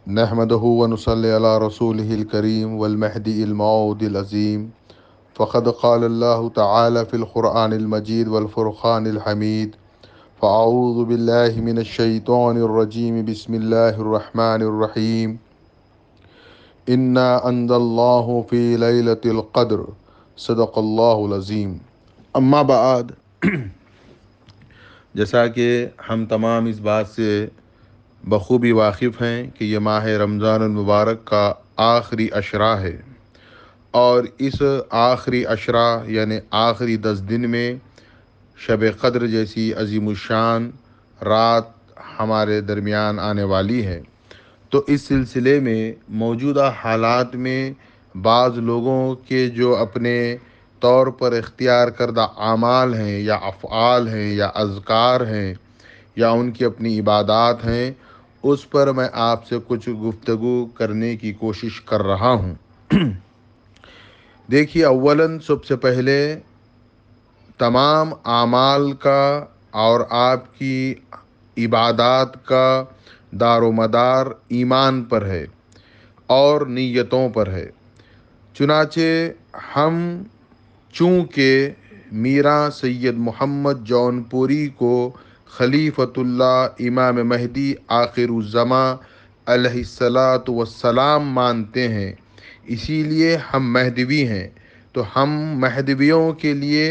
نحمده ونصلي على رسوله الكريم والمهدي الموعود العظيم. فقد قال الله تعالى في القرآن المجيد والفرقان الحميد. فأعوذ بالله من الشيطان الرجيم. بسم الله الرحمن الرحيم. إنا أنزلناه الله في ليلة القدر. صدق الله العظيم. اما بعد، جیسا کہ ہم تمام اس بات سے بخوبی واقف ہیں کہ یہ ماہ رمضان المبارک کا آخری عشرہ ہے، اور اس آخری عشرہ یعنی آخری 10 دن میں شب قدر جیسی عظیم الشان رات ہمارے درمیان آنے والی ہے۔ تو اس سلسلے میں موجودہ حالات میں بعض لوگوں کے جو اپنے طور پر اختیار کردہ اعمال ہیں یا افعال ہیں یا اذکار ہیں یا ان کی اپنی عبادات ہیں، اس پر میں آپ سے کچھ گفتگو کرنے کی کوشش کر رہا ہوں۔ دیکھیے، اولاً سب سے پہلے تمام اعمال کا اور آپ کی عبادات کا دار و مدار ایمان پر ہے اور نیتوں پر ہے۔ چنانچہ ہم چونکہ میراں سید محمد جون پوری کو خلیفۃ اللہ امام مہدی آخر الزماں علیہ الصلاۃ والسلام مانتے ہیں، اسی لیے ہم مہدوی ہیں۔ تو ہم مہدویوں کے لیے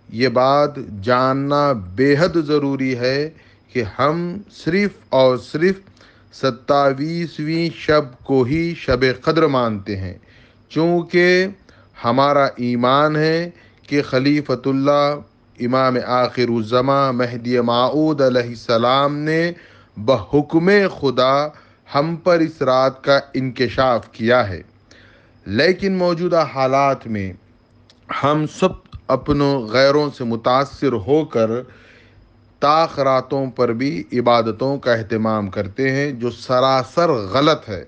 یہ بات جاننا بے حد ضروری ہے کہ ہم صرف اور صرف 27ویں شب کو ہی شب قدر مانتے ہیں، چونکہ ہمارا ایمان ہے کہ خلیفۃ اللہ امام آخر الزماں مہدی موعود علیہ السلام نے بحکم خدا ہم پر اس رات کا انکشاف کیا ہے۔ لیکن موجودہ حالات میں ہم سب اپنوں غیروں سے متاثر ہو کر طاق راتوں پر بھی عبادتوں کا اہتمام کرتے ہیں، جو سراسر غلط ہے۔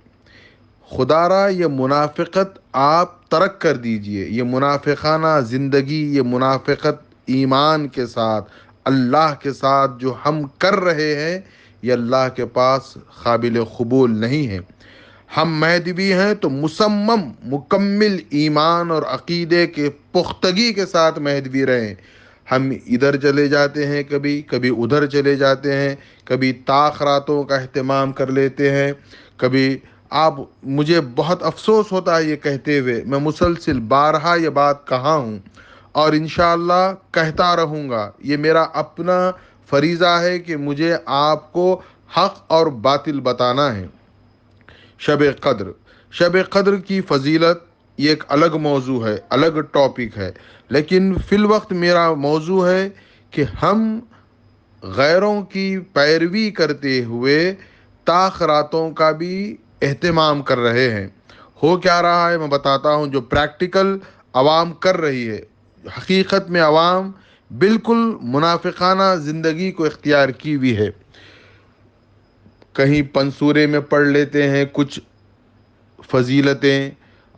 خدا را یہ منافقت آپ ترک کر دیجئے، یہ منافقانہ زندگی، یہ منافقت ایمان کے ساتھ، اللہ کے ساتھ جو ہم کر رہے ہیں، یہ اللہ کے پاس قابل قبول نہیں ہے۔ ہم مہدوی ہیں تو مکمل ایمان اور عقیدے کے پختگی کے ساتھ مہدوی رہیں۔ ہم ادھر چلے جاتے ہیں، کبھی ادھر چلے جاتے ہیں، کبھی طاق راتوں کا اہتمام کر لیتے ہیں، کبھی مجھے بہت افسوس ہوتا ہے یہ کہتے ہوئے، میں مسلسل بارہا یہ بات کہا ہوں اور انشاءاللہ کہتا رہوں گا۔ یہ میرا اپنا فریضہ ہے کہ مجھے آپ کو حق اور باطل بتانا ہے۔ شب قدر کی فضیلت یہ ایک الگ موضوع ہے، الگ ٹاپک ہے، لیکن فی الوقت میرا موضوع ہے کہ ہم غیروں کی پیروی کرتے ہوئے طاق راتوں کا بھی اہتمام کر رہے ہیں۔ ہو کیا رہا ہے میں بتاتا ہوں، جو پریکٹیکل عوام کر رہی ہے۔ حقیقت میں عوام بالکل منافقانہ زندگی کو اختیار کی ہوئی ہے۔ کہیں پنسورے میں پڑھ لیتے ہیں کچھ فضیلتیں،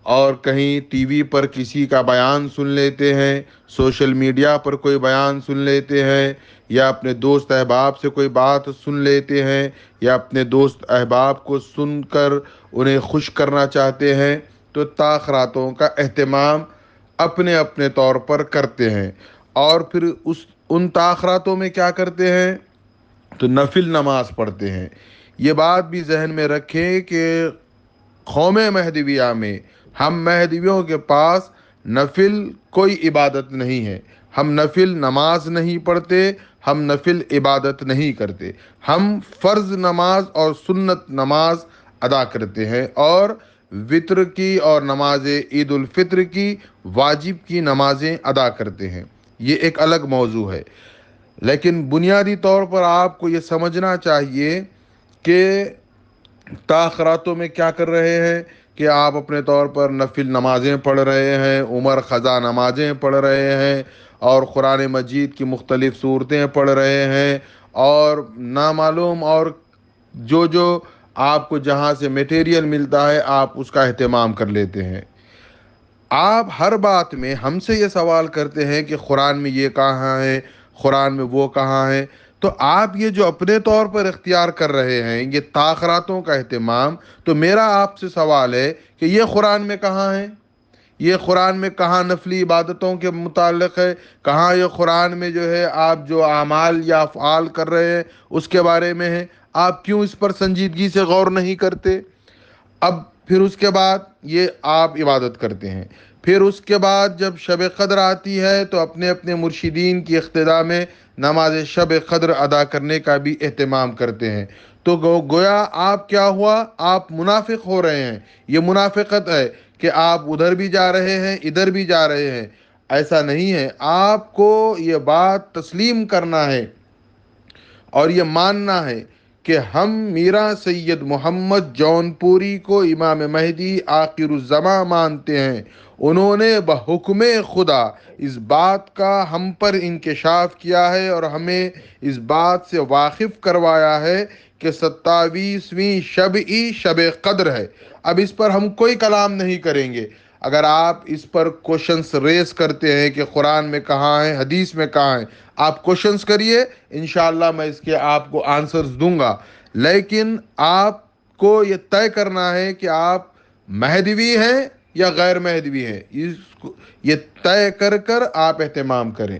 اور کہیں ٹی وی پر کسی کا بیان سن لیتے ہیں، سوشل میڈیا پر کوئی بیان سن لیتے ہیں، یا اپنے دوست احباب سے کوئی بات سن لیتے ہیں، یا اپنے دوست احباب کو سن کر انہیں خوش کرنا چاہتے ہیں، تو طاق راتوں کا اہتمام اپنے اپنے طور پر کرتے ہیں۔ اور پھر ان طاق راتوں میں کیا کرتے ہیں؟ تو نفل نماز پڑھتے ہیں۔ یہ بات بھی ذہن میں رکھیں کہ قوم مہدویہ میں، ہم مہدویوں کے پاس نفل کوئی عبادت نہیں ہے۔ ہم نفل نماز نہیں پڑھتے، ہم نفل عبادت نہیں کرتے۔ ہم فرض نماز اور سنت نماز ادا کرتے ہیں، اور وتر کی اور نماز عید الفطر کی واجب کی نمازیں ادا کرتے ہیں۔ یہ ایک الگ موضوع ہے، لیکن بنیادی طور پر آپ کو یہ سمجھنا چاہیے کہ طاق راتوں میں کیا کر رہے ہیں کہ آپ اپنے طور پر نفل نمازیں پڑھ رہے ہیں، عمر قضا نمازیں پڑھ رہے ہیں، اور قرآن مجید کی مختلف صورتیں پڑھ رہے ہیں، اور نامعلوم اور جو آپ کو جہاں سے میٹیریل ملتا ہے آپ اس کا اہتمام کر لیتے ہیں۔ آپ ہر بات میں ہم سے یہ سوال کرتے ہیں کہ قرآن میں یہ کہاں ہے، قرآن میں وہ کہاں ہے۔ تو آپ یہ جو اپنے طور پر اختیار کر رہے ہیں یہ تاخراتوں کا اہتمام، تو میرا آپ سے سوال ہے کہ یہ قرآن میں کہاں ہے؟ یہ قرآن میں کہاں نفلی عبادتوں کے متعلق ہے؟ کہاں یہ قرآن میں جو ہے آپ جو اعمال یا افعال کر رہے ہیں اس کے بارے میں ہے؟ آپ کیوں اس پر سنجیدگی سے غور نہیں کرتے؟ اب پھر اس کے بعد یہ آپ عبادت کرتے ہیں، پھر اس کے بعد جب شب قدر آتی ہے تو اپنے اپنے مرشدین کی اقتداء میں نماز شب قدر ادا کرنے کا بھی اہتمام کرتے ہیں۔ تو گویا آپ کیا ہوا؟ آپ منافق ہو رہے ہیں۔ یہ منافقت ہے کہ آپ ادھر بھی جا رہے ہیں ادھر بھی جا رہے ہیں۔ ایسا نہیں ہے، آپ کو یہ بات تسلیم کرنا ہے اور یہ ماننا ہے کہ ہم میرا سید محمد جون پوری کو امام مہدی آخر الزماں مانتے ہیں۔ انہوں نے بحکم خدا اس بات کا ہم پر انکشاف کیا ہے اور ہمیں اس بات سے واقف کروایا ہے کہ 27ویں شب قدر ہے۔ اب اس پر ہم کوئی کلام نہیں کریں گے۔ اگر آپ اس پر کوشچنس ریز کرتے ہیں کہ قرآن میں کہاں ہے، حدیث میں کہاں ہے، آپ کوشچنس کریے، انشاءاللہ میں اس کے آپ کو آنسرز دوں گا۔ لیکن آپ کو یہ طے کرنا ہے کہ آپ مہدوی ہیں یا غیر مہدوی ہیں، یہ طے کر کر آپ اہتمام کریں۔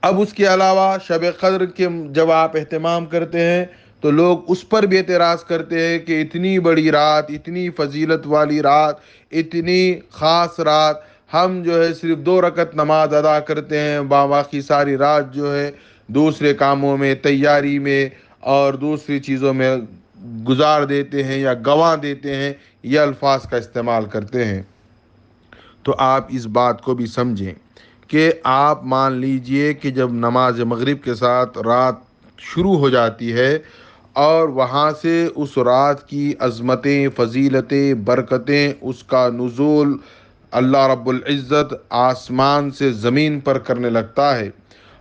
اب اس کے علاوہ شب قدر کے جب آپ اہتمام کرتے ہیں تو لوگ اس پر بھی اعتراض کرتے ہیں کہ اتنی بڑی رات، اتنی فضیلت والی رات، اتنی خاص رات، ہم جو ہے صرف 2 رکعت نماز ادا کرتے ہیں، باقی ساری رات جو ہے دوسرے کاموں میں، تیاری میں اور دوسری چیزوں میں گزار دیتے ہیں یا گنوا دیتے ہیں، یہ الفاظ کا استعمال کرتے ہیں۔ تو آپ اس بات کو بھی سمجھیں کہ آپ مان لیجئے کہ جب نماز مغرب کے ساتھ رات شروع ہو جاتی ہے اور وہاں سے اس رات کی عظمتیں، فضیلتیں، برکتیں، اس کا نزول اللہ رب العزت آسمان سے زمین پر کرنے لگتا ہے،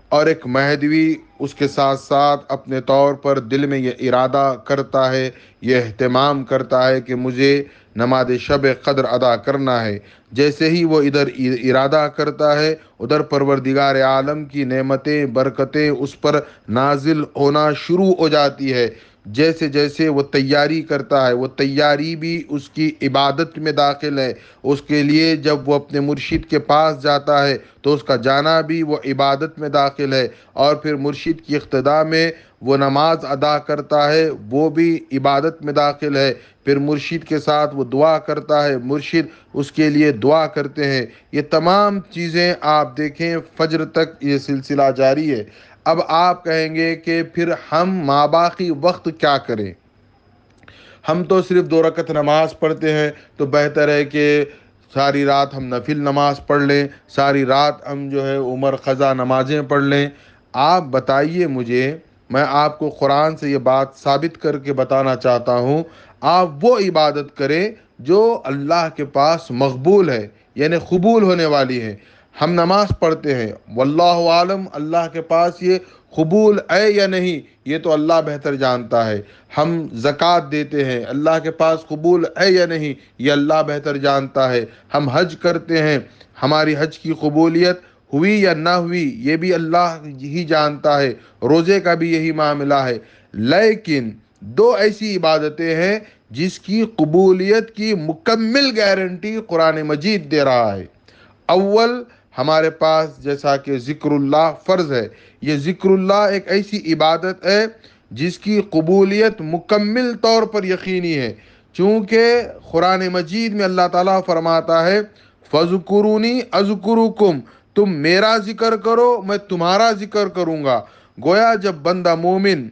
اور ایک مہدوی اس کے ساتھ ساتھ اپنے طور پر دل میں یہ ارادہ کرتا ہے، یہ اہتمام کرتا ہے کہ مجھے نماز شب قدر ادا کرنا ہے۔ جیسے ہی وہ ادھر ارادہ کرتا ہے، ادھر پروردگار عالم کی نعمتیں، برکتیں اس پر نازل ہونا شروع ہو جاتی ہے۔ جیسے جیسے وہ تیاری کرتا ہے، وہ تیاری بھی اس کی عبادت میں داخل ہے۔ اس کے لیے جب وہ اپنے مرشد کے پاس جاتا ہے تو اس کا جانا بھی وہ عبادت میں داخل ہے، اور پھر مرشد کی اقتداء میں وہ نماز ادا کرتا ہے، وہ بھی عبادت میں داخل ہے۔ پھر مرشد کے ساتھ وہ دعا کرتا ہے، مرشد اس کے لیے دعا کرتے ہیں۔ یہ تمام چیزیں آپ دیکھیں فجر تک یہ سلسلہ جاری ہے۔ اب آپ کہیں گے کہ پھر ہم ماباقی وقت کیا کریں؟ ہم تو صرف 2 رکعت نماز پڑھتے ہیں، تو بہتر ہے کہ ساری رات ہم نفل نماز پڑھ لیں، ساری رات ہم جو ہے عمر قضا نمازیں پڑھ لیں۔ آپ بتائیے مجھے، میں آپ کو قرآن سے یہ بات ثابت کر کے بتانا چاہتا ہوں، آپ وہ عبادت کریں جو اللہ کے پاس مقبول ہے، یعنی قبول ہونے والی ہے۔ ہم نماز پڑھتے ہیں، واللہ عالم اللہ کے پاس یہ قبول ہے یا نہیں یہ تو اللہ بہتر جانتا ہے۔ ہم زکوٰۃ دیتے ہیں، اللہ کے پاس قبول ہے یا نہیں یہ اللہ بہتر جانتا ہے۔ ہم حج کرتے ہیں، ہماری حج کی قبولیت ہوئی یا نہ ہوئی یہ بھی اللہ ہی جانتا ہے۔ روزے کا بھی یہی معاملہ ہے۔ لیکن 2 ایسی عبادتیں ہیں جس کی قبولیت کی مکمل گارنٹی قرآن مجید دے رہا ہے۔ اول، ہمارے پاس جیسا کہ ذکر اللہ فرض ہے، یہ ذکر اللہ ایک ایسی عبادت ہے جس کی قبولیت مکمل طور پر یقینی ہے، چونکہ قرآن مجید میں اللہ تعالیٰ فرماتا ہے فَذْكُرُونِي أَذْكُرُكُمْ، تم میرا ذکر کرو میں تمہارا ذکر کروں گا۔ گویا جب بندہ مومن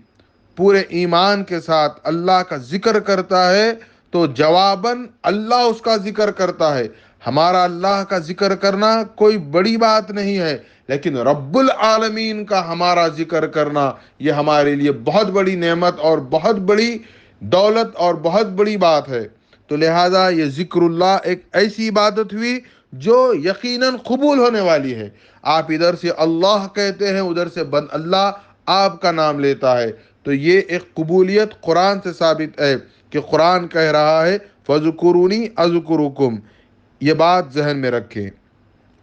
پورے ایمان کے ساتھ اللہ کا ذکر کرتا ہے تو جواباً اللہ اس کا ذکر کرتا ہے۔ ہمارا اللہ کا ذکر کرنا کوئی بڑی بات نہیں ہے، لیکن رب العالمین کا ہمارا ذکر کرنا یہ ہمارے لیے بہت بڑی نعمت اور بہت بڑی دولت اور بہت بڑی بات ہے۔ تو لہٰذا یہ ذکر اللہ ایک ایسی عبادت ہوئی جو یقیناً قبول ہونے والی ہے۔ آپ ادھر سے اللہ کہتے ہیں، ادھر سے اللہ آپ کا نام لیتا ہے، تو یہ ایک قبولیت قرآن سے ثابت ہے کہ قرآن کہہ رہا ہے فَذْكُرُونِي أَذْكُرُكُمْ۔ یہ بات ذہن میں رکھیں۔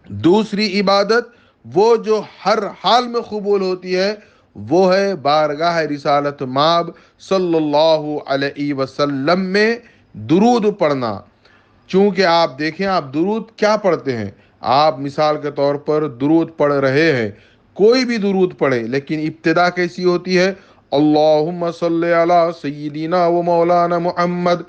دوسری عبادت وہ جو ہر حال میں قبول ہوتی ہے وہ ہے بارگاہ رسالت مآب صلی اللہ علیہ وسلم میں درود پڑھنا۔ چونکہ آپ دیکھیں آپ درود کیا پڑھتے ہیں، آپ مثال کے طور پر درود پڑھ رہے ہیں، کوئی بھی درود پڑھے لیکن ابتدا کیسی ہوتی ہے؟ اللہم صلی علی سیدنا و مولانا محمد،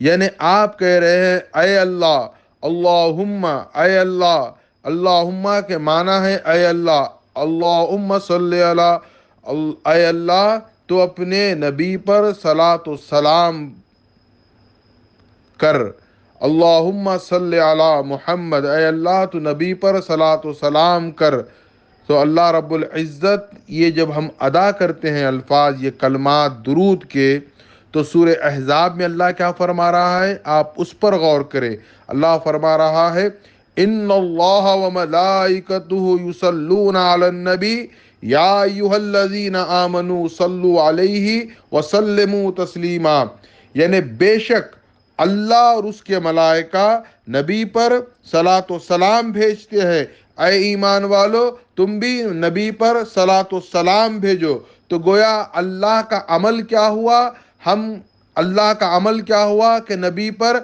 یعنی آپ کہہ رہے ہیں اے اللہ، اللہم اے اللہ، اللہم کے معنی ہے اے اللہ، اللہم صلی علی، اے اللہ تو اپنے نبی پر صلاۃ و سلام کر، اللہم صلی علی محمد، اے اللہ تو نبی پر صلاۃ و سلام کر۔ تو اللہ رب العزت یہ جب ہم ادا کرتے ہیں الفاظ، یہ کلمات درود کے، تو سورہ احزاب میں اللہ کیا فرما رہا ہے، آپ اس پر غور کریں۔ اللہ فرما رہا ہے ان اللہ وملائکتہ یصلون علی النبی یا ایھا الذین آمنوا صلوا علیہ وسلموا تسلیما، یعنی بے شک اللہ اور اس کے ملائکہ نبی پر صلاۃ و سلام بھیجتے ہیں، اے ایمان والو تم بھی نبی پر صلاۃ و سلام بھیجو۔ تو گویا اللہ کا عمل کیا ہوا، ہم اللہ کا عمل کیا ہوا کہ نبی پر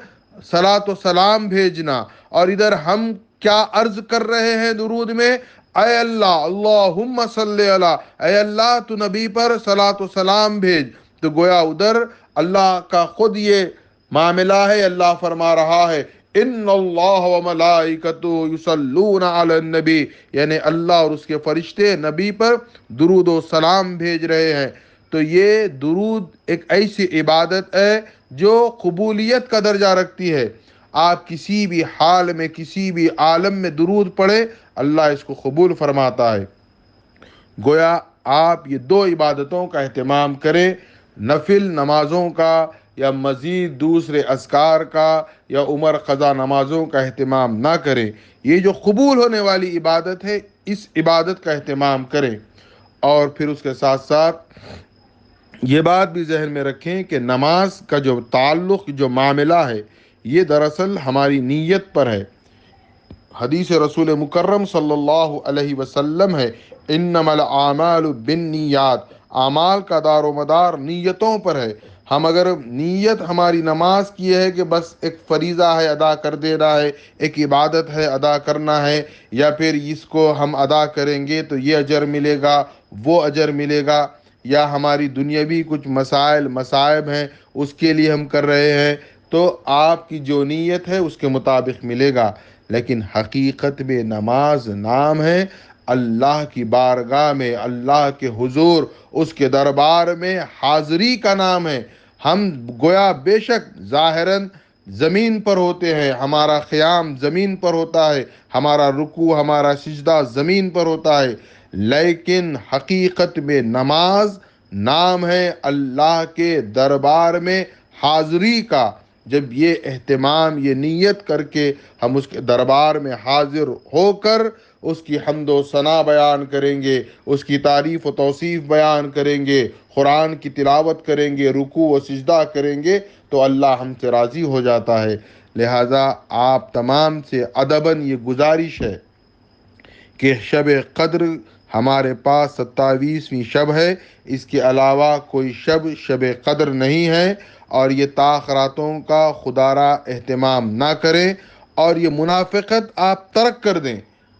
صلاۃ و سلام بھیجنا، اور ادھر ہم کیا عرض کر رہے ہیں درود میں، اے اللہ اللہم صلی علی، اے اللہ تو نبی پر صلاۃ و سلام بھیج۔ تو گویا ادھر اللہ کا خود یہ معاملہ ہے، اللہ فرما رہا ہے ان اللہ و ملائکتہ یصلون علی النبی، یعنی اللہ اور اس کے فرشتے نبی پر درود و سلام بھیج رہے ہیں۔ تو یہ درود ایک ایسی عبادت ہے جو قبولیت کا درجہ رکھتی ہے۔ آپ کسی بھی حال میں کسی بھی عالم میں درود پڑھے، اللہ اس کو قبول فرماتا ہے۔ گویا آپ یہ دو عبادتوں کا اہتمام کریں، نفل نمازوں کا یا مزید دوسرے اذکار کا یا عمر قضا نمازوں کا اہتمام نہ کریں، یہ جو قبول ہونے والی عبادت ہے اس عبادت کا اہتمام کریں۔ اور پھر اس کے ساتھ ساتھ یہ بات بھی ذہن میں رکھیں کہ نماز کا جو تعلق جو معاملہ ہے یہ دراصل ہماری نیت پر ہے۔ حدیث رسول مکرم صلی اللہ علیہ وسلم ہے انما الاعمال بالنیات، اعمال کا دار و مدار نیتوں پر ہے۔ ہم اگر نیت ہماری نماز کی ہے کہ بس ایک فریضہ ہے ادا کر دینا ہے، ایک عبادت ہے ادا کرنا ہے، یا پھر اس کو ہم ادا کریں گے تو یہ اجر ملے گا وہ اجر ملے گا، یا ہماری دنیاوی کچھ مسائل مصائب ہیں اس کے لیے ہم کر رہے ہیں، تو آپ کی جو نیت ہے اس کے مطابق ملے گا۔ لیکن حقیقت میں نماز نام ہے اللہ کی بارگاہ میں، اللہ کے حضور اس کے دربار میں حاضری کا نام ہے۔ ہم گویا بے شک ظاہراً زمین پر ہوتے ہیں، ہمارا قیام زمین پر ہوتا ہے، ہمارا رکوع ہمارا سجدہ زمین پر ہوتا ہے، لیکن حقیقت میں نماز نام ہے اللہ کے دربار میں حاضری کا۔ جب یہ اہتمام یہ نیت کر کے ہم اس کے دربار میں حاضر ہو کر اس کی حمد و ثنا بیان کریں گے، اس کی تعریف و توصیف بیان کریں گے، قرآن کی تلاوت کریں گے، رکوع و سجدہ کریں گے، تو اللہ ہم سے راضی ہو جاتا ہے۔ لہٰذا آپ تمام سے ادباً یہ گزارش ہے کہ شب قدر ہمارے پاس 27ویں شب ہے، اس کے علاوہ کوئی شب قدر نہیں ہے، اور یہ تاخراتوں کا خدا را اہتمام نہ کریں، اور یہ منافقت آپ ترک کر دیں،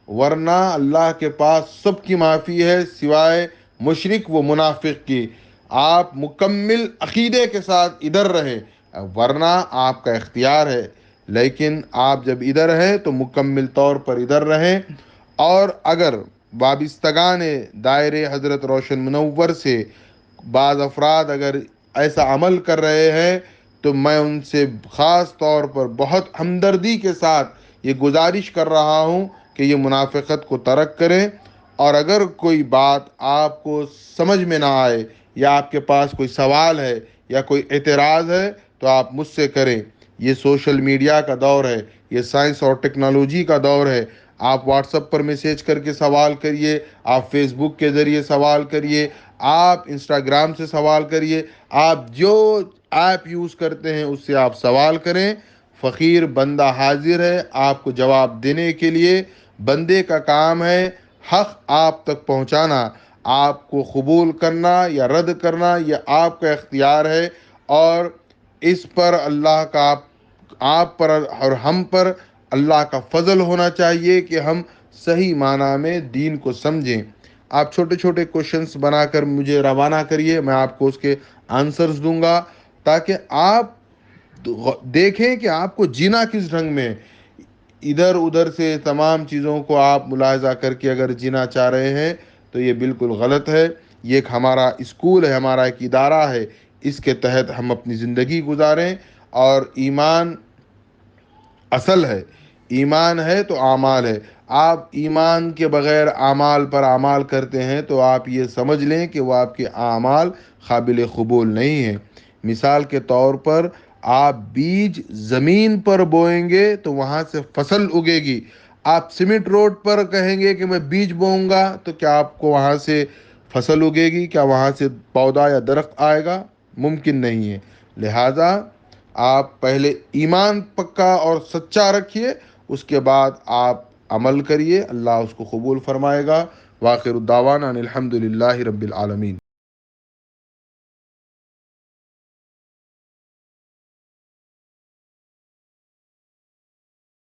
ورنہ اللہ کے پاس سب کی معافی ہے سوائے مشرک و منافق کی۔ آپ مکمل عقیدے کے ساتھ ادھر رہیں، ورنہ آپ کا اختیار ہے، لیکن آپ جب ادھر ہیں تو مکمل طور پر ادھر رہیں۔ اور اگر وابستگان دائرے حضرت روشن منور سے بعض افراد اگر ایسا عمل کر رہے ہیں تو میں ان سے خاص طور پر بہت ہمدردی کے ساتھ یہ گزارش کر رہا ہوں کہ یہ منافقت کو ترک کریں، اور اگر کوئی بات آپ کو سمجھ میں نہ آئے یا آپ کے پاس کوئی سوال ہے یا کوئی اعتراض ہے تو آپ مجھ سے کریں۔ یہ سوشل میڈیا کا دور ہے، یہ سائنس اور ٹیکنالوجی کا دور ہے، آپ واٹس ایپ پر میسیج کر کے سوال کریے، آپ فیس بک کے ذریعے سوال کریے، آپ انسٹاگرام سے سوال کریے، آپ جو ایپ یوز کرتے ہیں اس سے آپ سوال کریں۔ فقیر بندہ حاضر ہے آپ کو جواب دینے کے لیے، بندے کا کام ہے حق آپ تک پہنچانا۔ آپ کو قبول کرنا یا رد کرنا یہ آپ کا اختیار ہے، اور اس پر اللہ کا آپ پر اور ہم پر اللہ کا فضل ہونا چاہیے کہ ہم صحیح معنی میں دین کو سمجھیں۔ آپ چھوٹے چھوٹے کوشچنس بنا کر مجھے روانہ کریے، میں آپ کو اس کے آنسرز دوں گا، تاکہ آپ دیکھیں کہ آپ کو جینا کس ڈھنگ میں ہے۔ ادھر ادھر سے تمام چیزوں کو آپ ملاحظہ کر کے اگر جینا چاہ رہے ہیں تو یہ بالکل غلط ہے۔ یہ ایک ہمارا اسکول ہے، ہمارا ایک ادارہ ہے، اس کے تحت ہم اپنی زندگی گزاریں، اور ایمان اصل ہے۔ ایمان ہے تو اعمال ہے۔ آپ ایمان کے بغیر اعمال پر اعمال کرتے ہیں تو آپ یہ سمجھ لیں کہ وہ آپ کے اعمال قابل قبول نہیں ہیں۔ مثال کے طور پر آپ بیج زمین پر بوئیں گے تو وہاں سے فصل اگے گی۔ آپ سیمنٹ روڈ پر کہیں گے کہ میں بیج بوؤں گا تو کیا آپ کو وہاں سے فصل اگے گی؟ کیا وہاں سے پودا یا درخت آئے گا؟ ممکن نہیں ہے۔ لہذا آپ پہلے ایمان پکا اور سچا رکھیے، اس کے بعد آپ عمل کریے، اللہ اس کو قبول فرمائے گا۔ وآخر الدعوانا ان الحمد للہ رب العالمین۔